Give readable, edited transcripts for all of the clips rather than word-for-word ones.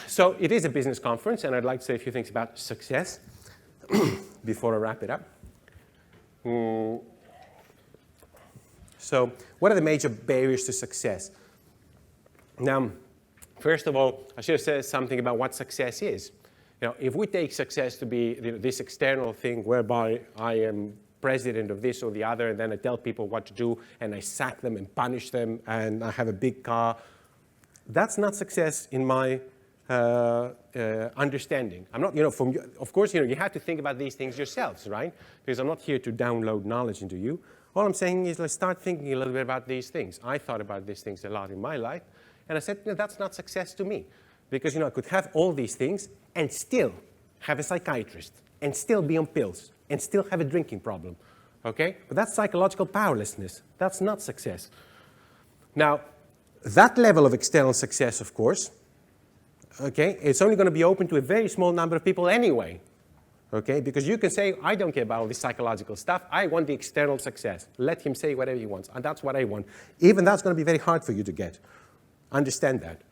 So it is a business conference, and I'd like to say a few things about success before I wrap it up. So what are the major barriers to success? Now, first of all, I should have said something about what success is. If we take success to be this external thing whereby I am president of this or the other, and then I tell people what to do, and I sack them and punish them, and I have a big car, that's not success in my understanding. I'm not, of course, you have to think about these things yourselves, right? Because I'm not here to download knowledge into you. All I'm saying is let's start thinking a little bit about these things. I thought about these things a lot in my life, and I said, that's not success to me. Because, I could have all these things and still have a psychiatrist, and still be on pills, and still have a drinking problem, okay? But that's psychological powerlessness. That's not success. Now, that level of external success, of course, okay, it's only going to be open to a very small number of people anyway, okay? Because you can say, I don't care about all this psychological stuff. I want the external success. Let him say whatever he wants, and that's what I want. Even that's going to be very hard for you to get. Understand that.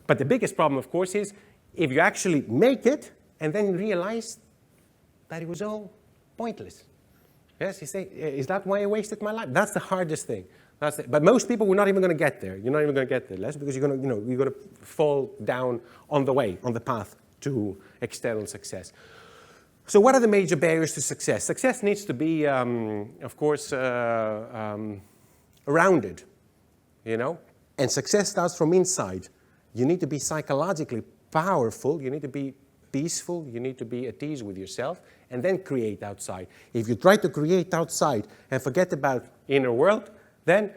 But the biggest problem, of course, is if you actually make it and then realize that it was all pointless. Yes, you say, is that why I wasted my life? That's the hardest thing. But most people, we're not even going to get there. You're not even going to get there, Les, because you're going to fall down on the way, on the path to external success. So what are the major barriers to success? Success needs to be, of course, rounded, and success starts from inside. You need to be psychologically powerful. You need to be peaceful. You need to be at ease with yourself, and then create outside. If you try to create outside and forget about inner world, then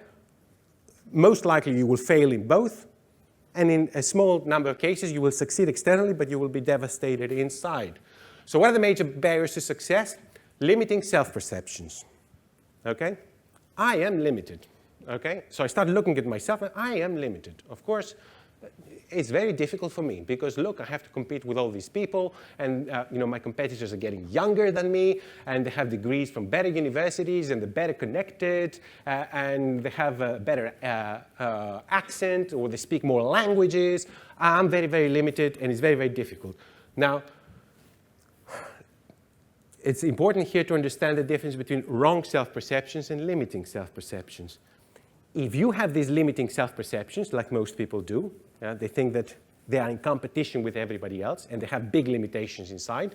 most likely you will fail in both. And in a small number of cases, you will succeed externally, but you will be devastated inside. So what are the major barriers to success? Limiting self-perceptions. Okay? I am limited. Okay? So I started looking at myself, and I am limited. Of course, it's very difficult for me because, look, I have to compete with all these people, and my competitors are getting younger than me, and they have degrees from better universities, and they're better connected, and they have a better accent, or they speak more languages. I'm very, very limited, and it's very, very difficult. Now, it's important here to understand the difference between wrong self-perceptions and limiting self-perceptions. If you have these limiting self-perceptions, like most people do, they think that they are in competition with everybody else, and they have big limitations inside,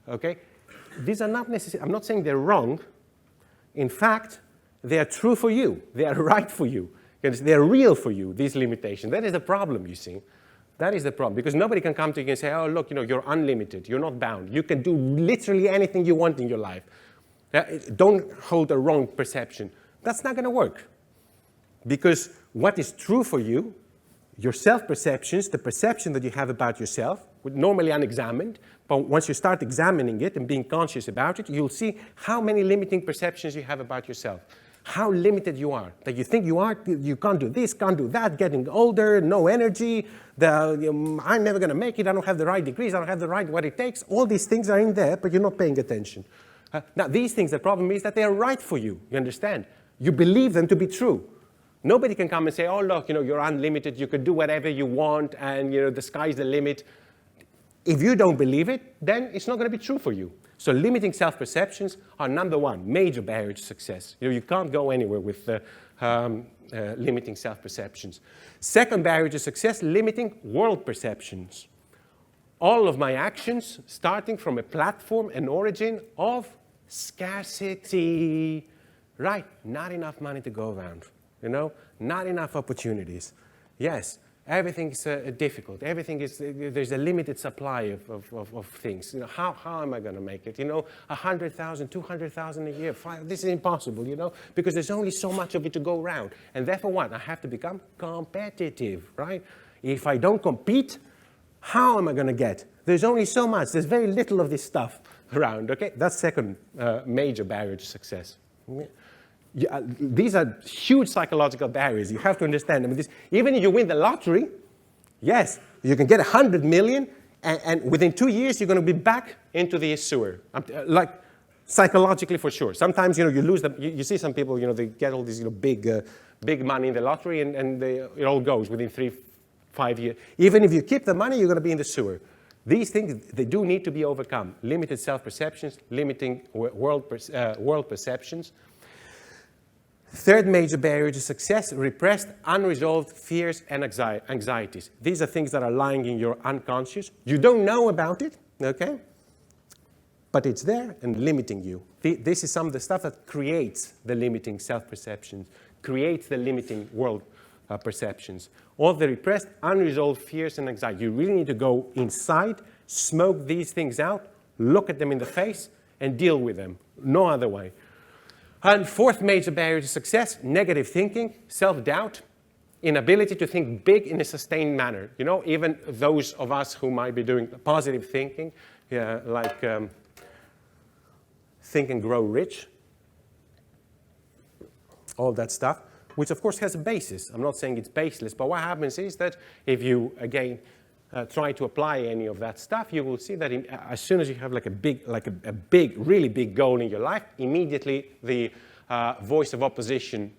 okay? These are not necessarily, I'm not saying they're wrong. In fact, they are true for you. They are right for you. They're real for you, these limitations. That is the problem, you see. That is the problem, because nobody can come to you and say, oh, look, you're unlimited. You're not bound. You can do literally anything you want in your life. Don't hold a wrong perception. That's not going to work. Because what is true for you, your self-perceptions, the perception that you have about yourself, normally unexamined, but once you start examining it and being conscious about it, you'll see how many limiting perceptions you have about yourself. How limited you are. That you think you can't do this, can't do that, getting older, no energy, I'm never going to make it, I don't have the right degrees, I don't have the right what it takes. All these things are in there, but you're not paying attention. Now, these things, the problem is that they are right for you, you understand? You believe them to be true. Nobody can come and say, oh, look, you're unlimited, you can do whatever you want, and the sky's the limit. If you don't believe it, then it's not going to be true for you. So limiting self-perceptions are number one, major barrier to success. You can't go anywhere with limiting self-perceptions. Second barrier to success, limiting world perceptions. All of my actions starting from a platform and origin of scarcity. Right, not enough money to go around. Not enough opportunities. Yes, everything's difficult. Everything is, there's a limited supply of things. How am I going to make it? 100,000, 200,000 a year. This is impossible, because there's only so much of it to go around. And therefore what? I have to become competitive, right? If I don't compete, how am I going to get? There's only so much. There's very little of this stuff around, okay? That's second major barrier to success. These are huge psychological barriers. You have to understand. Even if you win the lottery, yes, you can get 100 million, and within 2 years, you're going to be back into the sewer. Like, psychologically, for sure. Sometimes, you lose them. You see some people, they get all these, big money in the lottery, and it all goes within 5 years. Even if you keep the money, you're going to be in the sewer. These things, they do need to be overcome. Limited self-perceptions, limiting world perceptions. Third major barrier to success, repressed, unresolved fears and anxieties. These are things that are lying in your unconscious. You don't know about it, okay? But it's there and limiting you. This is some of the stuff that creates the limiting self-perceptions, creates the limiting world perceptions. All the repressed, unresolved fears and anxiety. You really need to go inside, smoke these things out, look at them in the face, and deal with them. No other way. And fourth major barrier to success, negative thinking, self-doubt, inability to think big in a sustained manner. You know, even those of us who might be doing positive thinking, like Think and Grow Rich, all that stuff, which of course has a basis. I'm not saying it's baseless, but what happens is that if you, again, try to apply any of that stuff, you will see that as soon as you have like a big, really big goal in your life, immediately the voice of opposition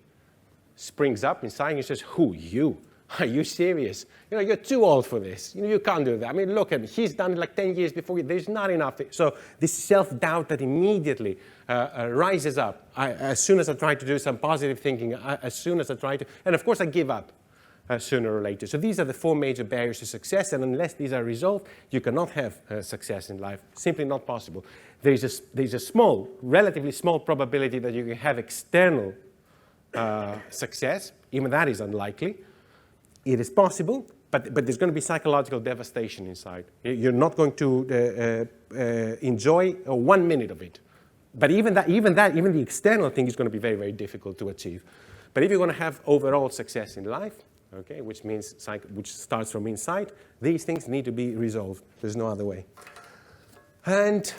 springs up inside and says, "Who, you? Are you serious? You know, you're too old for this. You know, you can't do that. I mean, look at me. He's done it like 10 years before you. There's not enough." So this self-doubt that immediately rises up as soon as I try to do some positive thinking, as soon as I try to, and of course I give up sooner or later. So these are the four major barriers to success, and unless these are resolved, you cannot have success in life. Simply not possible. There's a small, relatively small probability that you can have external success. Even that is unlikely. It is possible, but there's going to be psychological devastation inside. You're not going to enjoy 1 minute of it. But even the external thing is going to be very, very difficult to achieve. But if you're going to have overall success in life, okay, which starts from inside, these things need to be resolved. There's no other way. And